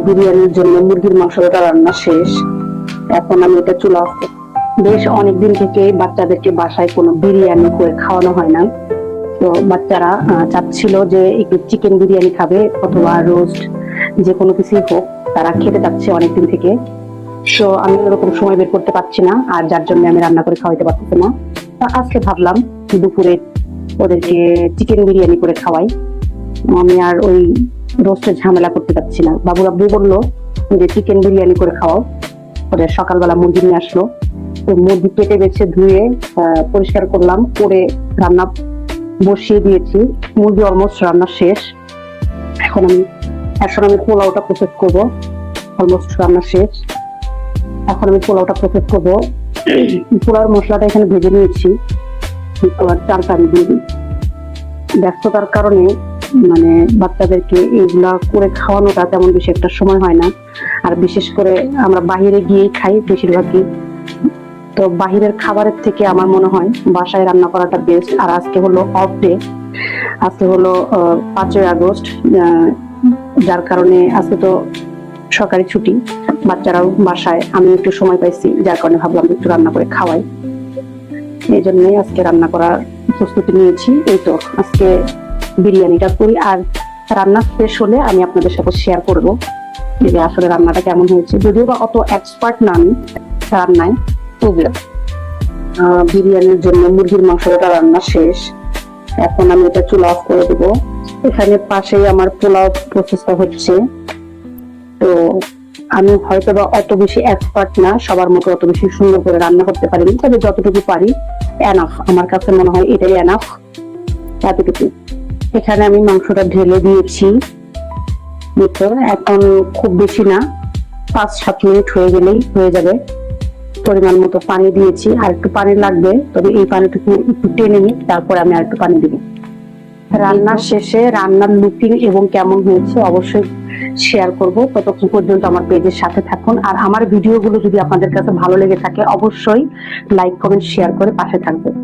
বিরিয়ানির জন্য মুরগির মাংসটা রান্না শেষ। এখন আমি এটা চুলা অফ করব। বেশ অনেকদিন থেকে বাচ্চাদেরকে বাসায় কোনো বিরিয়ানি করে খাওয়ানো হয় না। তো বাচ্চারা চাচ্ছিল যে একটু চিকেন বিরিয়ানি খাবে অথবা রোস্ট, যে কোনো কিছুই হোক, তারা খেতে চাচ্ছে অনেকদিন থেকে। তো আমি ওরকম সময় বের করতে পারছি না, আর যার জন্য আমি রান্না করে খাওয়াইতে পারতেছি না। তা আজকে ভাবলাম দুপুরে ওদেরকে চিকেন বিরিয়ানি করে খাওয়াই। আমি আর ওই রোস্টের ঝামেলা করতে পারছি না। বাবু আব্বু বললো যে চিকেন বিরিয়ানি করে খাওয়াও। ওদের সকালবেলা মুরগি নিয়ে আসলো, তো মুরগি কেটে বেছে ধুয়ে পরিষ্কার করলাম, করে রান্না বসিয়ে দিয়েছি। মুরগি অলমোস্ট রান্না শেষ। এখন আমি পোলাওটা প্রসেস করবো। অলমোস্ট রান্না শেষ। এখন আমি পোলাওটা প্রসেস করবো। পোলাওর মশলাটা এখানে ভেজে নিয়েছি, চালটা আমি দিয়ে দিই। ব্যস্ততার কারণে মানে বাচ্চাদেরকে এগুলা করে খাওয়ানোটা তেমন বেশি একটা সময় হয় না। আর বিশেষ করে আমরা বাহিরে গিয়েই খাই বেশিরভাগই। তো বাহিরের খাবারের থেকে আমার মনে হয় বাসায় রান্না করাটা বেস্ট। আর আজকে হলো অফ ডে, আজকে হলো 5ই আগস্ট, যার কারণে আজকে তো সরকারি ছুটি, বাচ্চারাও বাসায়, আমি একটু সময় পাইছি, যার কারণে ভাবলাম একটু রান্না করে খাওয়াই। এই জন্যই আজকে রান্না করার প্রস্তুতি নিয়েছি। এই তো আজকে বিরিয়ানিটা করি, আর রান্না শেষ হলে আমি আপনাদের সাথে শেয়ার করবো যে আসলে রান্নাটা কেমন হয়েছে। যদিও বা অত এক্সপার্ট না আমি রান্নায়, তবুও বিরিয়ানির জন্য মুরগির মাংসটা রান্না শেষ। এখন আমি এটা চুলা অফ করে দেবো। এখানে পাশেই আমার পোলাও প্রসেসটা হচ্ছে। তো আমি হয়তো বা অত বেশি এক্সপার্ট না, সবার মতো অত বেশি সুন্দর করে রান্না করতে পারিনি, তবে যতটুকু পারি এনাফ, আমার কাছে মনে হয় এটাই এনাফ, এতটুকু। এখানে আমি মাংসটা ঢেলে দিয়েছি। এখন খুব বেশি না, 5-7 মিনিট হয়ে গেলেই হয়ে যাবে। পরিমাণ মতো পানি দিয়েছি, আর একটু পানি লাগবে, তবে এই পানিটুকু একটু টেনে নিই, তারপরে আমি আর একটু পানি দিব। রান্নার শেষে রান্নার লুকিং এবং কেমন হয়েছে অবশ্যই শেয়ার করব। ততক্ষণ পর্যন্ত আমার পেজের সাথে থাকুন, আর আমার ভিডিওগুলো যদি আপনাদের কাছে ভালো লেগে থাকে অবশ্যই লাইক কমেন্ট শেয়ার করে পাশে থাকবেন।